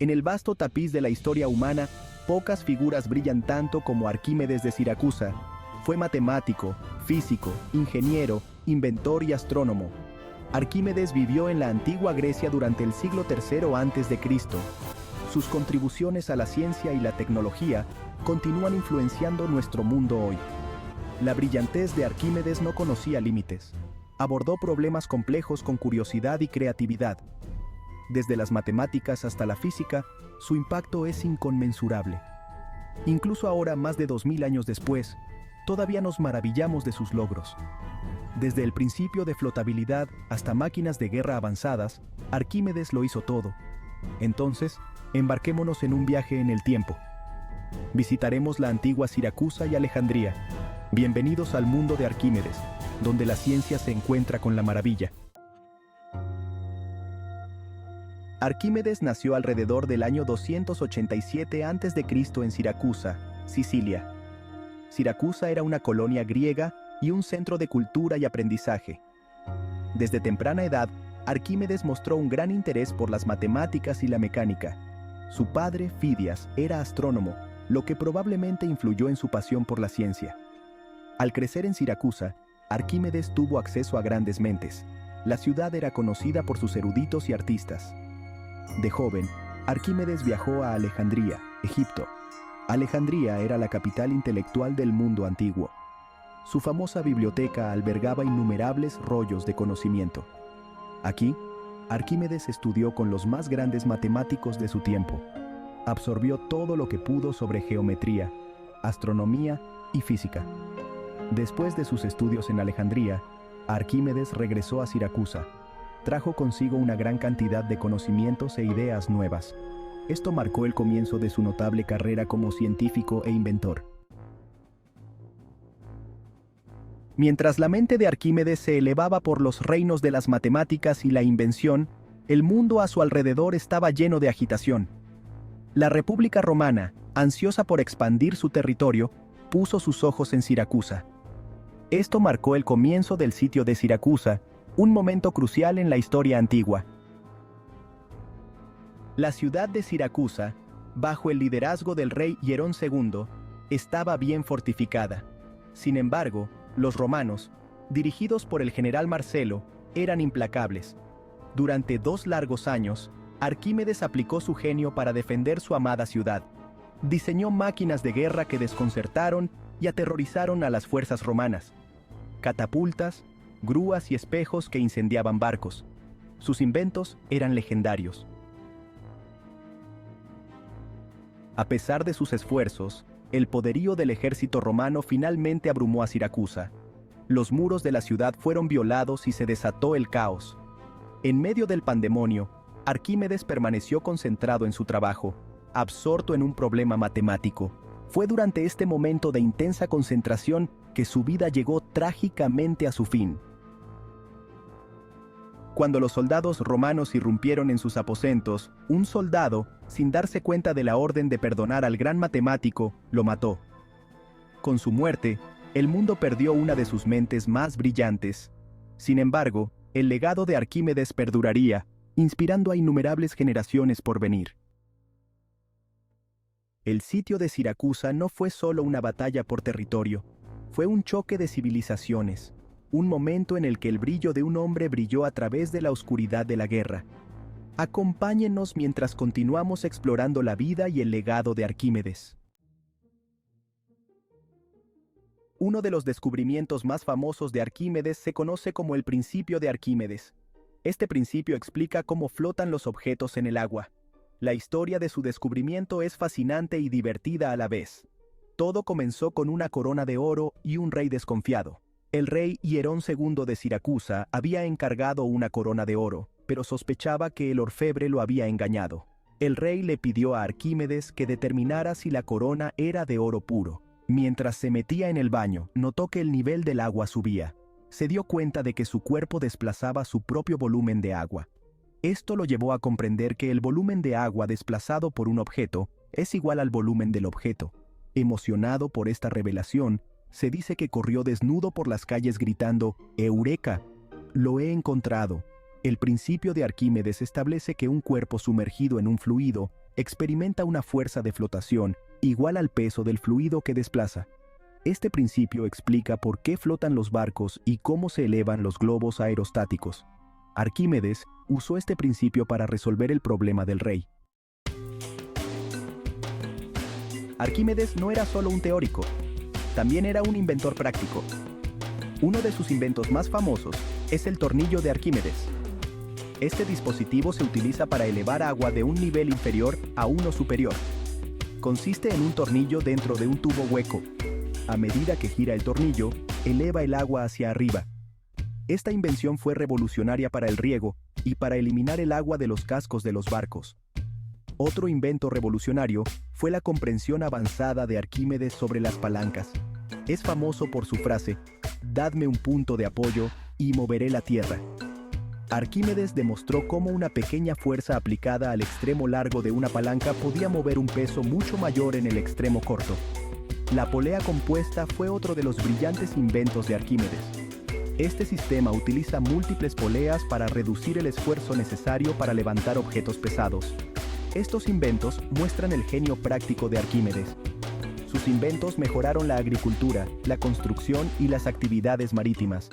En el vasto tapiz de la historia humana, pocas figuras brillan tanto como Arquímedes de Siracusa. Fue matemático, físico, ingeniero, inventor y astrónomo. Arquímedes vivió en la antigua Grecia durante el siglo III a.C. Sus contribuciones a la ciencia y la tecnología continúan influenciando nuestro mundo hoy. La brillantez de Arquímedes no conocía límites. Abordó problemas complejos con curiosidad y creatividad. Desde las matemáticas hasta la física, su impacto es inconmensurable. Incluso ahora, más de 2000 años después, todavía nos maravillamos de sus logros. Desde el principio de flotabilidad hasta máquinas de guerra avanzadas, Arquímedes lo hizo todo. Entonces, embarquémonos en un viaje en el tiempo. Visitaremos la antigua Siracusa y Alejandría. Bienvenidos al mundo de Arquímedes, donde la ciencia se encuentra con la maravilla. Arquímedes nació alrededor del año 287 a.C. en Siracusa, Sicilia. Siracusa era una colonia griega y un centro de cultura y aprendizaje. Desde temprana edad, Arquímedes mostró un gran interés por las matemáticas y la mecánica. Su padre, Fidias, era astrónomo, lo que probablemente influyó en su pasión por la ciencia. Al crecer en Siracusa, Arquímedes tuvo acceso a grandes mentes. La ciudad era conocida por sus eruditos y artistas. De joven, Arquímedes viajó a Alejandría, Egipto. Alejandría era la capital intelectual del mundo antiguo. Su famosa biblioteca albergaba innumerables rollos de conocimiento. Aquí, Arquímedes estudió con los más grandes matemáticos de su tiempo. Absorbió todo lo que pudo sobre geometría, astronomía y física. Después de sus estudios en Alejandría, Arquímedes regresó a Siracusa. Trajo consigo una gran cantidad de conocimientos e ideas nuevas. Esto marcó el comienzo de su notable carrera como científico e inventor. Mientras la mente de Arquímedes se elevaba por los reinos de las matemáticas y la invención, el mundo a su alrededor estaba lleno de agitación. La República Romana, ansiosa por expandir su territorio, puso sus ojos en Siracusa. Esto marcó el comienzo del sitio de Siracusa, un momento crucial en la historia antigua. La ciudad de Siracusa, bajo el liderazgo del rey Hierón II, estaba bien fortificada. Sin embargo, los romanos, dirigidos por el general Marcelo, eran implacables. Durante 2 largos años, Arquímedes aplicó su genio para defender su amada ciudad. Diseñó máquinas de guerra que desconcertaron y aterrorizaron a las fuerzas romanas. Catapultas, grúas y espejos que incendiaban barcos. Sus inventos eran legendarios. A pesar de sus esfuerzos, el poderío del ejército romano finalmente abrumó a Siracusa. Los muros de la ciudad fueron violados y se desató el caos. En medio del pandemonio, Arquímedes permaneció concentrado en su trabajo, absorto en un problema matemático. Fue durante este momento de intensa concentración que su vida llegó trágicamente a su fin. Cuando los soldados romanos irrumpieron en sus aposentos, un soldado, sin darse cuenta de la orden de perdonar al gran matemático, lo mató. Con su muerte, el mundo perdió una de sus mentes más brillantes. Sin embargo, el legado de Arquímedes perduraría, inspirando a innumerables generaciones por venir. El sitio de Siracusa no fue solo una batalla por territorio, fue un choque de civilizaciones. Un momento en el que el brillo de un hombre brilló a través de la oscuridad de la guerra. Acompáñenos mientras continuamos explorando la vida y el legado de Arquímedes. Uno de los descubrimientos más famosos de Arquímedes se conoce como el principio de Arquímedes. Este principio explica cómo flotan los objetos en el agua. La historia de su descubrimiento es fascinante y divertida a la vez. Todo comenzó con una corona de oro y un rey desconfiado. El rey Hierón II de Siracusa había encargado una corona de oro, pero sospechaba que el orfebre lo había engañado. El rey le pidió a Arquímedes que determinara si la corona era de oro puro. Mientras se metía en el baño, notó que el nivel del agua subía. Se dio cuenta de que su cuerpo desplazaba su propio volumen de agua. Esto lo llevó a comprender que el volumen de agua desplazado por un objeto es igual al volumen del objeto. Emocionado por esta revelación, se dice que corrió desnudo por las calles gritando «¡Eureka! Lo he encontrado». El principio de Arquímedes establece que un cuerpo sumergido en un fluido experimenta una fuerza de flotación igual al peso del fluido que desplaza. Este principio explica por qué flotan los barcos y cómo se elevan los globos aerostáticos. Arquímedes usó este principio para resolver el problema del rey. Arquímedes no era solo un teórico, también era un inventor práctico. Uno de sus inventos más famosos es el tornillo de Arquímedes. Este dispositivo se utiliza para elevar agua de un nivel inferior a uno superior. Consiste en un tornillo dentro de un tubo hueco. A medida que gira el tornillo, eleva el agua hacia arriba. Esta invención fue revolucionaria para el riego y para eliminar el agua de los cascos de los barcos. Otro invento revolucionario fue la comprensión avanzada de Arquímedes sobre las palancas. Es famoso por su frase, «Dadme un punto de apoyo y moveré la tierra». Arquímedes demostró cómo una pequeña fuerza aplicada al extremo largo de una palanca podía mover un peso mucho mayor en el extremo corto. La polea compuesta fue otro de los brillantes inventos de Arquímedes. Este sistema utiliza múltiples poleas para reducir el esfuerzo necesario para levantar objetos pesados. Estos inventos muestran el genio práctico de Arquímedes. Sus inventos mejoraron la agricultura, la construcción y las actividades marítimas.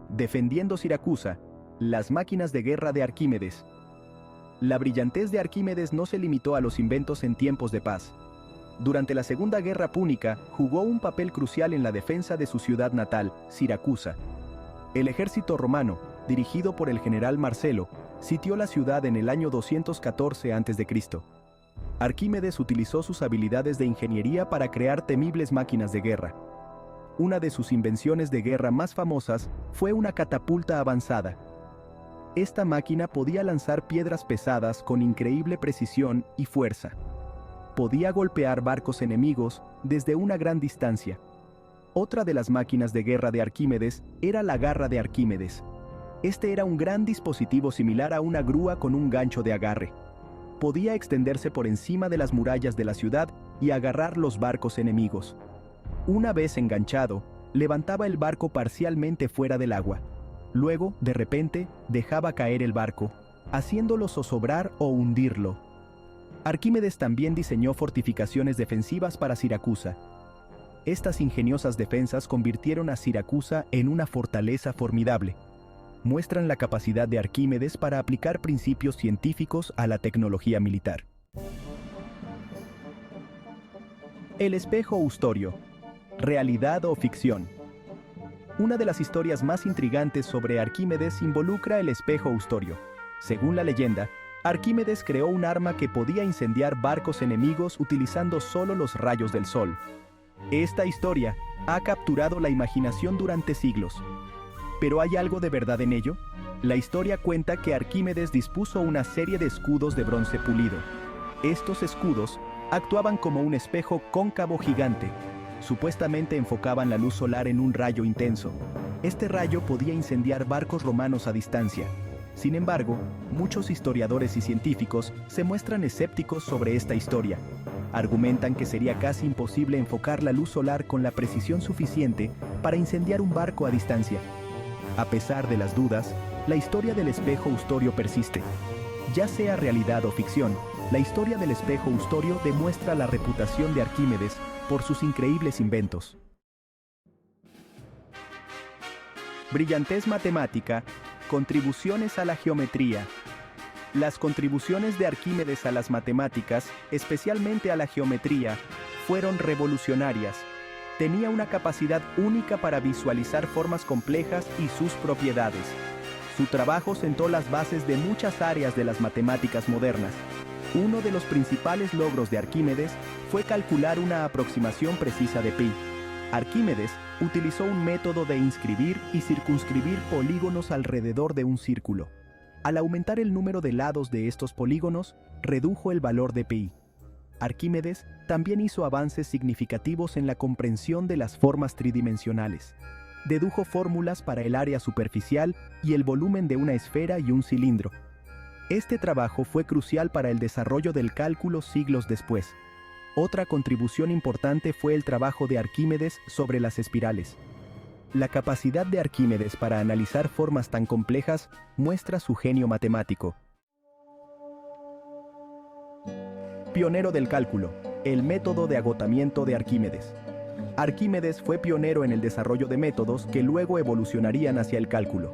Defendiendo Siracusa, las máquinas de guerra de Arquímedes. La brillantez de Arquímedes no se limitó a los inventos en tiempos de paz. Durante la Segunda Guerra Púnica, jugó un papel crucial en la defensa de su ciudad natal, Siracusa. El ejército romano, dirigido por el general Marcelo, sitió la ciudad en el año 214 a.C. Arquímedes utilizó sus habilidades de ingeniería para crear temibles máquinas de guerra. Una de sus invenciones de guerra más famosas fue una catapulta avanzada. Esta máquina podía lanzar piedras pesadas con increíble precisión y fuerza. Podía golpear barcos enemigos desde una gran distancia. Otra de las máquinas de guerra de Arquímedes era la garra de Arquímedes. Este era un gran dispositivo similar a una grúa con un gancho de agarre. Podía extenderse por encima de las murallas de la ciudad y agarrar los barcos enemigos. Una vez enganchado, levantaba el barco parcialmente fuera del agua. Luego, de repente, dejaba caer el barco, haciéndolo zozobrar o hundirlo. Arquímedes también diseñó fortificaciones defensivas para Siracusa. Estas ingeniosas defensas convirtieron a Siracusa en una fortaleza formidable. Muestran la capacidad de Arquímedes para aplicar principios científicos a la tecnología militar. El espejo Ustorio. ¿Realidad o ficción? Una de las historias más intrigantes sobre Arquímedes involucra el espejo Ustorio. Según la leyenda, Arquímedes creó un arma que podía incendiar barcos enemigos utilizando solo los rayos del sol. Esta historia ha capturado la imaginación durante siglos. ¿Pero hay algo de verdad en ello? La historia cuenta que Arquímedes dispuso una serie de escudos de bronce pulido. Estos escudos actuaban como un espejo cóncavo gigante. Supuestamente enfocaban la luz solar en un rayo intenso. Este rayo podía incendiar barcos romanos a distancia. Sin embargo, muchos historiadores y científicos se muestran escépticos sobre esta historia. Argumentan que sería casi imposible enfocar la luz solar con la precisión suficiente para incendiar un barco a distancia. A pesar de las dudas, la historia del espejo Ustorio persiste. Ya sea realidad o ficción, la historia del espejo Ustorio demuestra la reputación de Arquímedes por sus increíbles inventos. Brillantez matemática, contribuciones a la geometría. Las contribuciones de Arquímedes a las matemáticas, especialmente a la geometría, fueron revolucionarias. Tenía una capacidad única para visualizar formas complejas y sus propiedades. Su trabajo sentó las bases de muchas áreas de las matemáticas modernas. Uno de los principales logros de Arquímedes fue calcular una aproximación precisa de pi. Arquímedes utilizó un método de inscribir y circunscribir polígonos alrededor de un círculo. Al aumentar el número de lados de estos polígonos, redujo el valor de pi. Arquímedes también hizo avances significativos en la comprensión de las formas tridimensionales. Dedujo fórmulas para el área superficial y el volumen de una esfera y un cilindro. Este trabajo fue crucial para el desarrollo del cálculo siglos después. Otra contribución importante fue el trabajo de Arquímedes sobre las espirales. La capacidad de Arquímedes para analizar formas tan complejas muestra su genio matemático. Pionero del cálculo, el método de agotamiento de Arquímedes. Arquímedes fue pionero en el desarrollo de métodos que luego evolucionarían hacia el cálculo.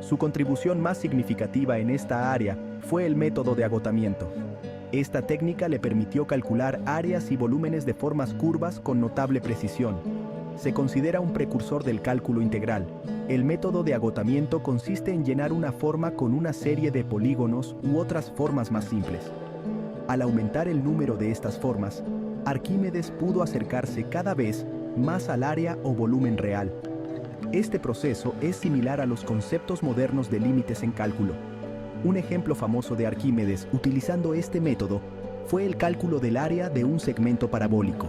Su contribución más significativa en esta área fue el método de agotamiento. Esta técnica le permitió calcular áreas y volúmenes de formas curvas con notable precisión. Se considera un precursor del cálculo integral. El método de agotamiento consiste en llenar una forma con una serie de polígonos u otras formas más simples. Al aumentar el número de estas formas, Arquímedes pudo acercarse cada vez más al área o volumen real. Este proceso es similar a los conceptos modernos de límites en cálculo. Un ejemplo famoso de Arquímedes utilizando este método fue el cálculo del área de un segmento parabólico.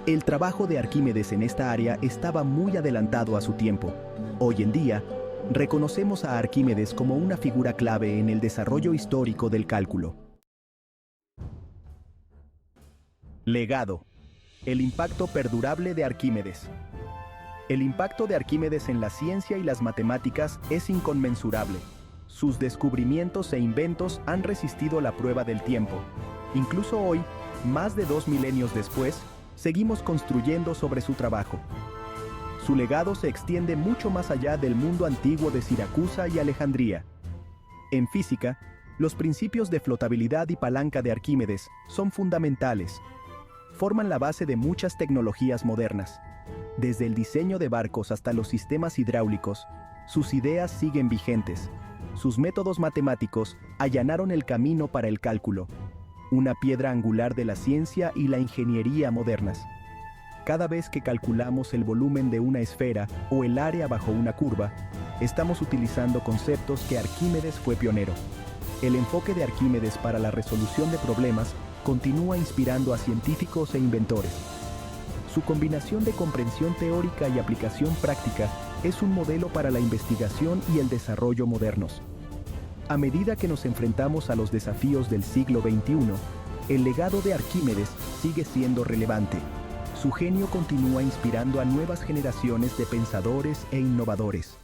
El trabajo de Arquímedes en esta área estaba muy adelantado a su tiempo. Hoy en día, reconocemos a Arquímedes como una figura clave en el desarrollo histórico del cálculo. Legado. El impacto perdurable de Arquímedes. El impacto de Arquímedes en la ciencia y las matemáticas es inconmensurable. Sus descubrimientos e inventos han resistido la prueba del tiempo. Incluso hoy, más de 2 milenios después, seguimos construyendo sobre su trabajo. Su legado se extiende mucho más allá del mundo antiguo de Siracusa y Alejandría. En física, los principios de flotabilidad y palanca de Arquímedes son fundamentales. Forman la base de muchas tecnologías modernas. Desde el diseño de barcos hasta los sistemas hidráulicos, sus ideas siguen vigentes. Sus métodos matemáticos allanaron el camino para el cálculo, una piedra angular de la ciencia y la ingeniería modernas. Cada vez que calculamos el volumen de una esfera o el área bajo una curva, estamos utilizando conceptos que Arquímedes fue pionero. El enfoque de Arquímedes para la resolución de problemas continúa inspirando a científicos e inventores. Su combinación de comprensión teórica y aplicación práctica es un modelo para la investigación y el desarrollo modernos. A medida que nos enfrentamos a los desafíos del siglo XXI, el legado de Arquímedes sigue siendo relevante. Su genio continúa inspirando a nuevas generaciones de pensadores e innovadores.